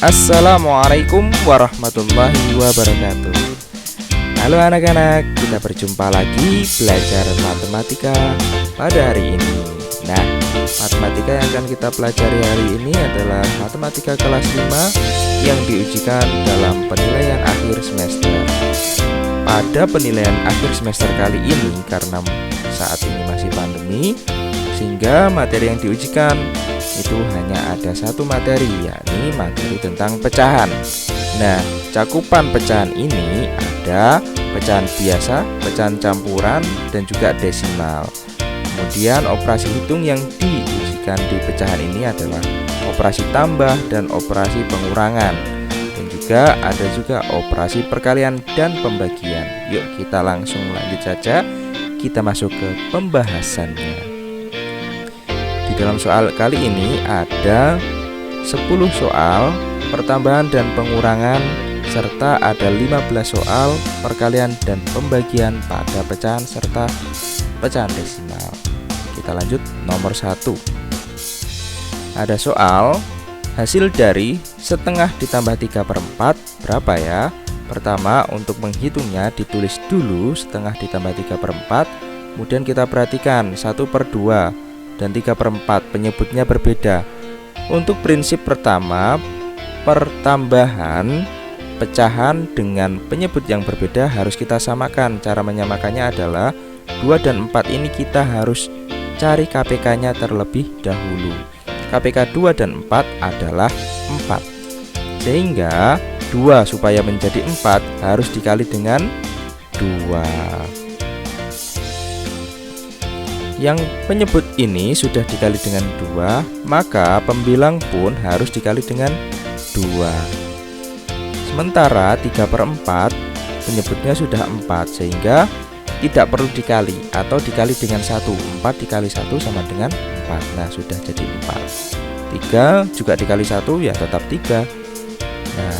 Assalamualaikum warahmatullahi wabarakatuh. Halo anak-anak, kita berjumpa lagi belajar matematika pada hari ini. Nah, matematika yang akan kita pelajari hari ini adalah matematika kelas 5 yang diujikan dalam penilaian akhir semester. Pada penilaian akhir semester kali ini, karena saat ini masih pandemi, sehingga materi yang diujikan itu hanya ada satu materi, yakni materi tentang pecahan. Nah, cakupan pecahan ini ada pecahan biasa, pecahan campuran, dan juga desimal. Kemudian operasi hitung yang diujikan di pecahan ini adalah operasi tambah dan operasi pengurangan, dan juga ada juga operasi perkalian dan pembagian. Yuk kita langsung lanjut saja, kita masuk ke pembahasannya. Di dalam soal kali ini ada 10 soal pertambahan dan pengurangan, serta ada 15 soal perkalian dan pembagian pada pecahan serta pecahan desimal. Kita lanjut nomor 1. Ada soal hasil dari setengah ditambah 3/4 berapa ya? Pertama, untuk menghitungnya ditulis dulu setengah ditambah 3/4, kemudian kita perhatikan 1/2 dan 3/4 penyebutnya berbeda. Untuk prinsip pertama, pertambahan pecahan dengan penyebut yang berbeda harus kita samakan. Cara menyamakannya adalah 2 dan 4 ini kita harus cari KPK-nya terlebih dahulu. KPK 2 dan 4 adalah 4. Sehingga 2 supaya menjadi 4 harus dikali dengan 2. Yang penyebut ini sudah dikali dengan 2, maka pembilang pun harus dikali dengan 2. Sementara 3/4 penyebutnya sudah 4, sehingga tidak perlu dikali atau dikali dengan 1. 4 dikali 1 sama dengan 4. Nah, sudah jadi 4. 3 juga dikali 1 ya tetap 3. Nah,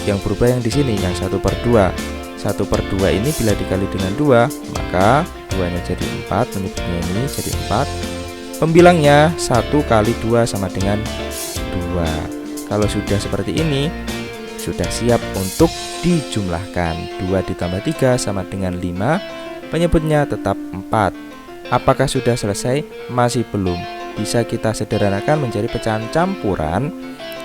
yang berubah yang di sini yang 1/2. 1/2 ini bila dikali dengan 2, maka 2-nya jadi 4, penyebutnya ini jadi 4. Pembilangnya 1 kali 2 sama dengan 2. Kalau sudah seperti ini, sudah siap untuk dijumlahkan. 2 ditambah 3 sama dengan 5, penyebutnya tetap 4. Apakah sudah selesai? Masih belum. Bisa kita sederhanakan menjadi pecahan campuran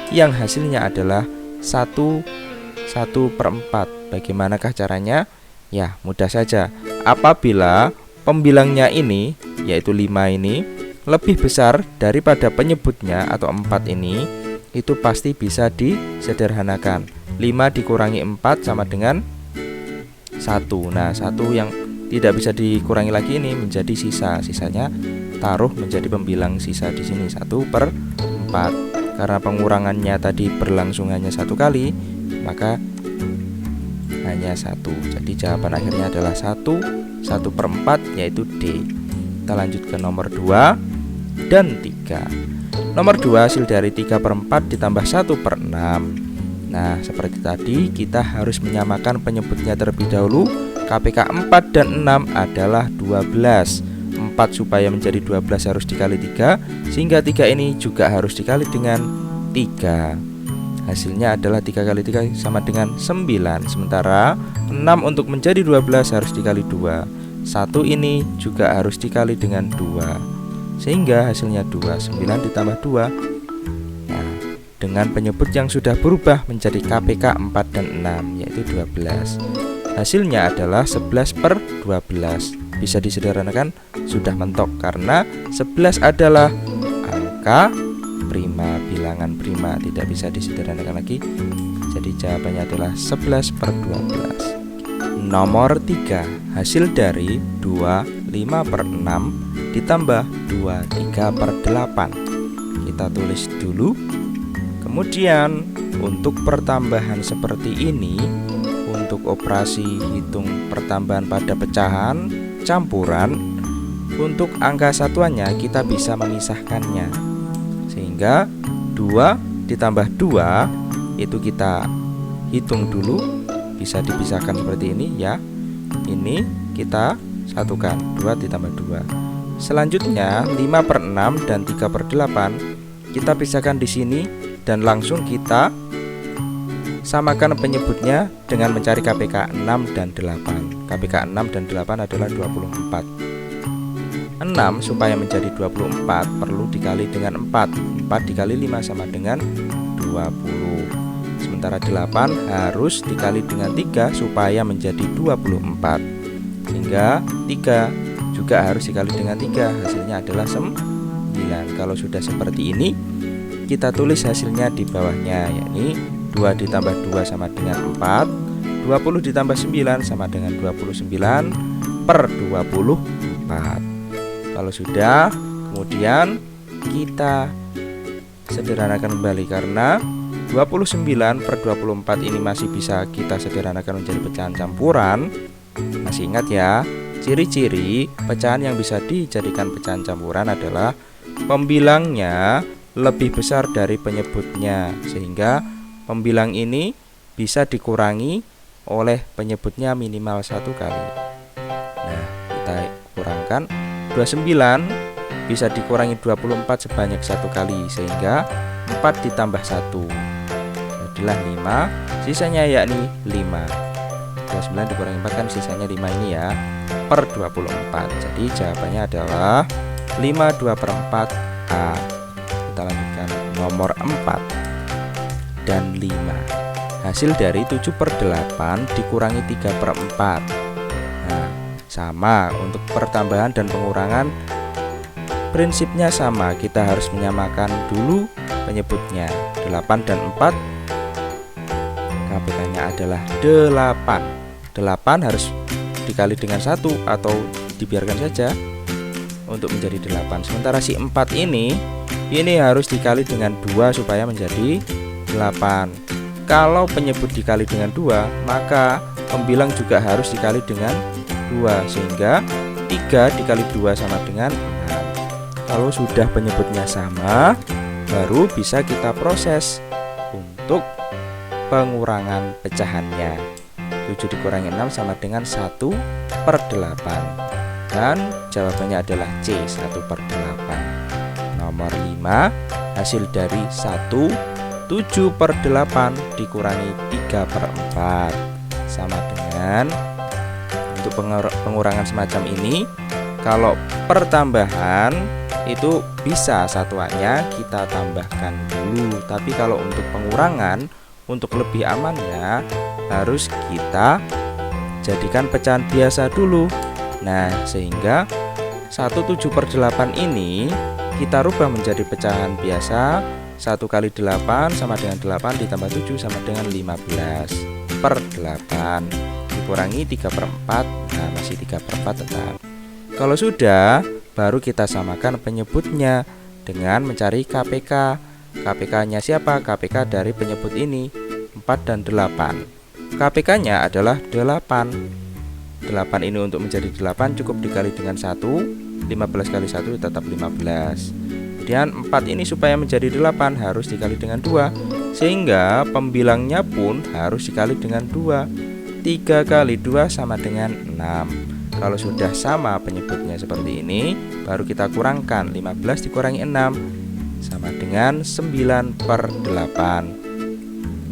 yang hasilnya adalah 1/4. Bagaimanakah caranya? Ya, mudah saja. Apabila pembilangnya ini, yaitu 5 ini, lebih besar daripada penyebutnya atau 4 ini, itu pasti bisa disederhanakan. 5 dikurangi 4 sama dengan 1. Nah, 1 yang tidak bisa dikurangi lagi ini menjadi sisa. Sisanya taruh menjadi pembilang sisa di sini 1/4. Karena pengurangannya tadi berlangsung hanya 1 kali, maka hanya 1. Jadi jawaban akhirnya adalah 1/4, yaitu D. Kita lanjut ke nomor 2 dan 3. Nomor 2 hasil dari 3/4 ditambah 1/6. Nah, seperti tadi kita harus menyamakan penyebutnya terlebih dahulu. KPK 4 dan 6 adalah 12. 4 supaya menjadi 12 harus dikali 3, sehingga 3 ini juga harus dikali dengan 3. Hasilnya adalah 3 kali 3 sama dengan 9. Sementara 6 untuk menjadi 12 harus dikali 2. 1 ini juga harus dikali dengan 2, sehingga hasilnya 2. 9 ditambah 2. Nah, dengan penyebut yang sudah berubah menjadi KPK 4 dan 6, yaitu 12. Hasilnya adalah 11/12. Bisa disederhanakan, sudah mentok, karena 11 adalah angka prima, bilangan prima, tidak bisa disederhanakan lagi. Jadi jawabannya adalah 11/12. Nomor 3 hasil dari 2 5/6 ditambah 2 3/8. Kita tulis dulu. Kemudian untuk pertambahan seperti ini, untuk operasi hitung pertambahan pada pecahan campuran, untuk angka satuannya kita bisa memisahkannya, sehingga 2 ditambah 2 itu kita hitung dulu, bisa dipisahkan seperti ini ya. Ini kita satukan, 2 ditambah 2. Selanjutnya 5/6 dan 3/8 kita pisahkan di sini dan langsung kita samakan penyebutnya dengan mencari KPK 6 dan 8. KPK 6 dan 8 adalah 24. 6 supaya menjadi 24 perlu dikali dengan 4. 4 dikali 5 sama dengan 20. Sementara 8 harus dikali dengan 3 supaya menjadi 24. Sehingga 3 juga harus dikali dengan 3, hasilnya adalah 9. Kalau sudah seperti ini, kita tulis hasilnya di bawahnya, yakni 2 ditambah 2 sama dengan 4, 20 ditambah 9 sama dengan 29 per 24. Kalau sudah, kemudian kita sederhanakan kembali, karena 29 per 24 ini masih bisa kita sederhanakan menjadi pecahan campuran. Masih ingat ya, ciri-ciri pecahan yang bisa dijadikan pecahan campuran adalah pembilangnya lebih besar dari penyebutnya, sehingga pembilang ini bisa dikurangi oleh penyebutnya minimal 1 kali. Nah, kita kurangkan 29 bisa dikurangi 24 sebanyak 1 kali, sehingga 4 ditambah 1 jadilah 5, sisanya yakni 5. 29 dikurangi 4 kan sisanya 5 ini ya, per 24. Jadi jawabannya adalah 5/2/4 A. Kita lanjutkan nomor 4 dan 5. Hasil dari 7/8 dikurangi 3/4. Nah, sama untuk pertambahan dan pengurangan, prinsipnya sama. Kita harus menyamakan dulu penyebutnya. 8 dan 4 KPK-nya adalah 8. 8 harus dikali dengan 1 atau dibiarkan saja untuk menjadi 8. Sementara si 4 ini harus dikali dengan 2 supaya menjadi 8. Kalau penyebut dikali dengan 2, maka pembilang juga harus dikali dengan 2, sehingga 3 dikali 2 sama dengan 6. Kalau sudah penyebutnya sama, baru bisa kita proses untuk pengurangan pecahannya. 7 dikurangi 6 sama dengan 1/8. Dan jawabannya adalah C, 1/8. Nomor 5, hasil dari 7/8 dikurangi 3/4 sama dengan, untuk pengurangan semacam ini, kalau pertambahan itu bisa satuannya kita tambahkan dulu, tapi kalau untuk pengurangan, untuk lebih amannya harus kita jadikan pecahan biasa dulu. Nah, sehingga 1/7/8 ini kita rubah menjadi pecahan biasa. 1 kali 8 sama dengan 8 ditambah 7 sama dengan 15/8 dikurangi 3/4. Nah, masih 3/4 tetap. Kalau sudah, baru kita samakan penyebutnya dengan mencari KPK. KPK-nya siapa? KPK dari penyebut ini 4 dan 8. KPK-nya adalah 8. 8 ini untuk menjadi 8 cukup dikali dengan 1. 15 kali 1 tetap 15. Kemudian 4 ini supaya menjadi 8 harus dikali dengan 2, sehingga pembilangnya pun harus dikali dengan 2. 3 kali 2 sama dengan 6. Kalau sudah sama penyebutnya seperti ini, baru kita kurangkan. 15 dikurangi 6 sama dengan 9/8.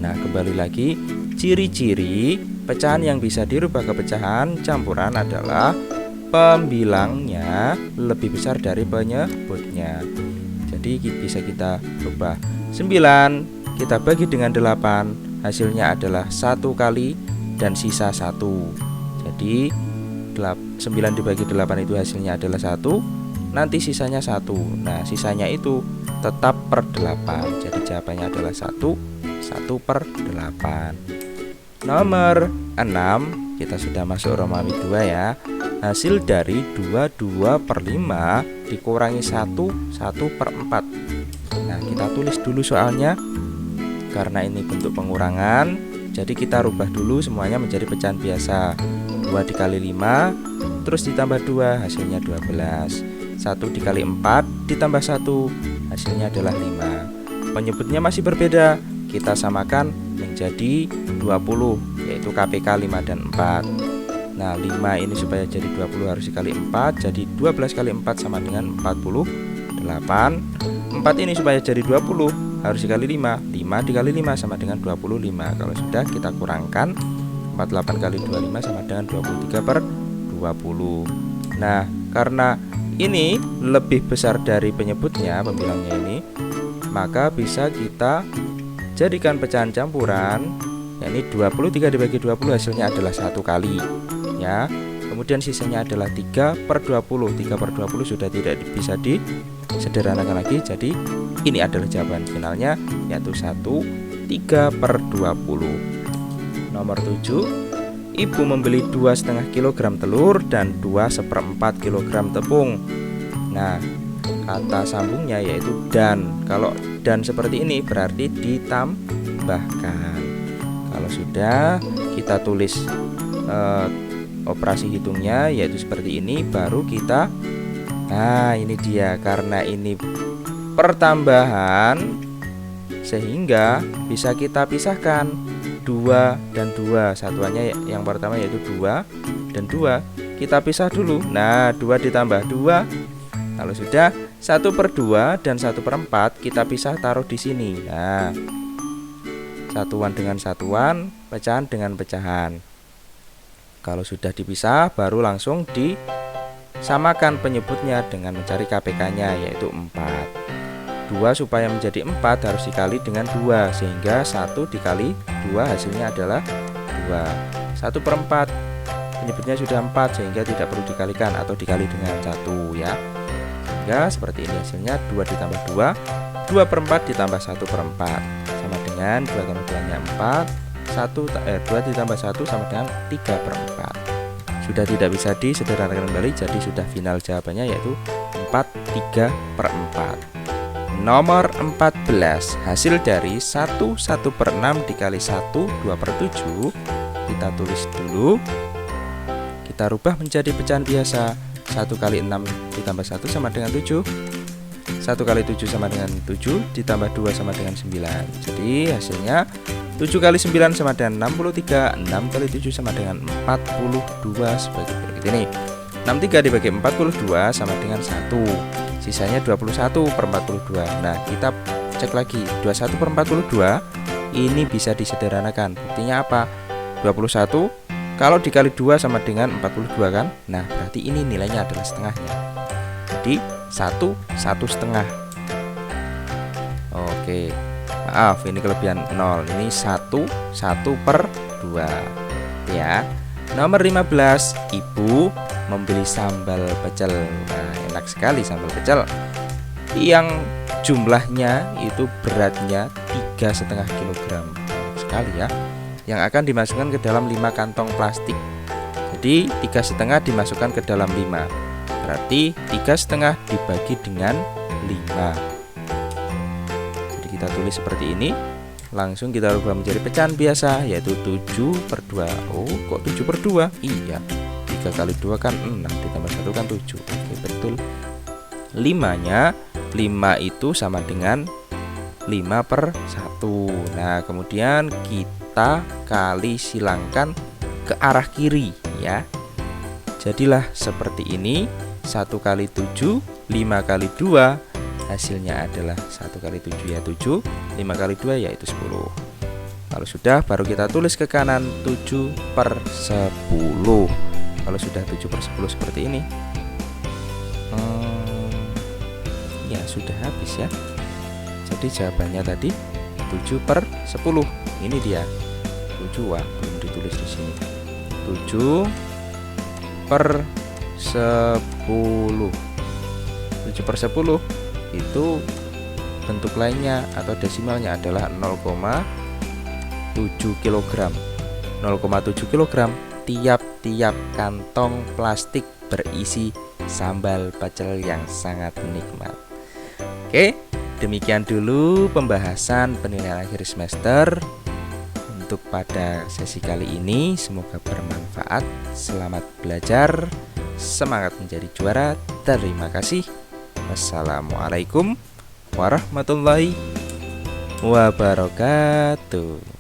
Nah, kembali lagi, ciri-ciri pecahan yang bisa dirubah ke pecahan campuran adalah pembilangnya lebih besar dari penyebutnya. Jadi bisa kita rubah. 9 kita bagi dengan 8, hasilnya adalah 1 kali dan sisa 1. Jadi 9 dibagi 8 itu hasilnya adalah 1, nanti sisanya 1. Nah, sisanya itu tetap per 8. Jadi jawabannya adalah 1/8. Nomor 6, kita sudah masuk Romawi 2 ya. Hasil dari 22/5 dikurangi 1/4. Nah, kita tulis dulu soalnya. Karena ini bentuk pengurangan, jadi kita rubah dulu semuanya menjadi pecahan biasa. 2 dikali 5 terus ditambah 2 hasilnya 12. 1 dikali 4 ditambah 1 hasilnya adalah 5. Penyebutnya masih berbeda, kita samakan menjadi 20, yaitu KPK 5 dan 4. Nah, 5 ini supaya jadi 20 harus dikali 4, jadi 12 kali 4 sama dengan 48. 4 ini supaya jadi 20 harus dikali 5. 5 dikali 5 sama dengan 25. Kalau sudah, kita kurangkan 48 kali 25 sama dengan 23 per 20. Nah, karena ini lebih besar dari penyebutnya, pembilangnya ini, maka bisa kita jadikan pecahan campuran, yakni 23 dibagi 20 hasilnya adalah 1 kali ya. Kemudian sisanya adalah 3 per 20. 3 per 20 sudah tidak bisa disederhanakan lagi. Jadi ini adalah jawaban finalnya, yaitu 3 per 20. Nomor 7, ibu membeli 2,5 kg telur dan 2/4 kg tepung. Nah, kata sambungnya yaitu dan. Kalau dan seperti ini berarti ditambahkan. Kalau sudah, kita tulis operasi hitungnya yaitu seperti ini, baru kita, nah ini dia, karena ini pertambahan sehingga bisa kita pisahkan 2 dan 2. Satuannya yang pertama yaitu 2 dan 2 kita pisah dulu. Nah, 2 ditambah 2, kalau sudah 1/2 dan 1/4 kita pisah, taruh di sini. Nah, satuan dengan satuan, pecahan dengan pecahan. Kalau sudah dipisah, baru langsung disamakan penyebutnya dengan mencari KPK-nya, yaitu 4. 2 supaya menjadi 4 harus dikali dengan 2, sehingga 1 dikali 2 hasilnya adalah 2. 1/4 penyebutnya sudah 4, sehingga tidak perlu dikalikan atau dikali dengan 1 ya. Sehingga seperti ini hasilnya, 2 ditambah 2, 2/4 ditambah 1/4 sama dengan 2 kali 2-nya 4. 2 ditambah 1 sama dengan 3/4. Sudah tidak bisa disederhanakan kembali, jadi sudah final jawabannya yaitu 3/4. Nomor 14, hasil dari 1/6 dikali 1 2/7. Kita tulis dulu, kita rubah menjadi pecahan biasa. 1 kali 6 ditambah 1 sama dengan 7. 1 kali 7 sama dengan 7, ditambah 2 sama dengan 9. Jadi hasilnya 7 kali 9 sama dengan 63. 6 kali 7 sama dengan 42 sebagai berikut ini. 63 dibagi 42 sama dengan 1. Sisanya 21/42. Nah, kita cek lagi, 21/42 ini bisa disederhanakan. Buktinya apa? 21 kalau dikali 2 sama dengan 42 kan? Nah, berarti ini nilainya adalah setengahnya. Jadi 1/1. Oke. Maaf, ini kelebihan 0. Ini 1/2 ya. Nomor 15, ibu membeli sambal pecel. Nah, enak sekali sambal pecel yang jumlahnya itu beratnya 3,5 kg. Sekali ya. Yang akan dimasukkan ke dalam 5 kantong plastik. Jadi 3,5 dimasukkan ke dalam 5. Berarti 3,5 dibagi dengan 5. Jadi kita tulis seperti ini. Langsung kita rubah menjadi pecahan biasa, yaitu 7/2. Oh, kok 7/2? Iya, 3 kali 2 kan 6, ditambah 1 kan 7. Oke, betul. 5 itu sama dengan 5/1. Nah, kemudian kita kali silangkan ke arah kiri ya. Jadilah seperti ini. 1 kali 7, 5 kali 2, hasilnya adalah 1 kali 7 ya 7, 5 kali 2 yaitu 10. Kalau sudah, baru kita tulis ke kanan 7/10. Kalau sudah 7/10 seperti ini, ya sudah habis ya. Jadi jawabannya tadi 7/10. Ini dia 7, wah belum ditulis di sini. 7/10. 7/10 itu bentuk lainnya atau desimalnya adalah 0,7 kg. 0,7 kg tiap-tiap kantong plastik berisi sambal pecel yang sangat nikmat. Oke, demikian dulu pembahasan penilaian akhir semester untuk pada sesi kali ini. Semoga bermanfaat. Selamat belajar, semangat menjadi juara. Terima kasih. Wassalamualaikum warahmatullahi wabarakatuh.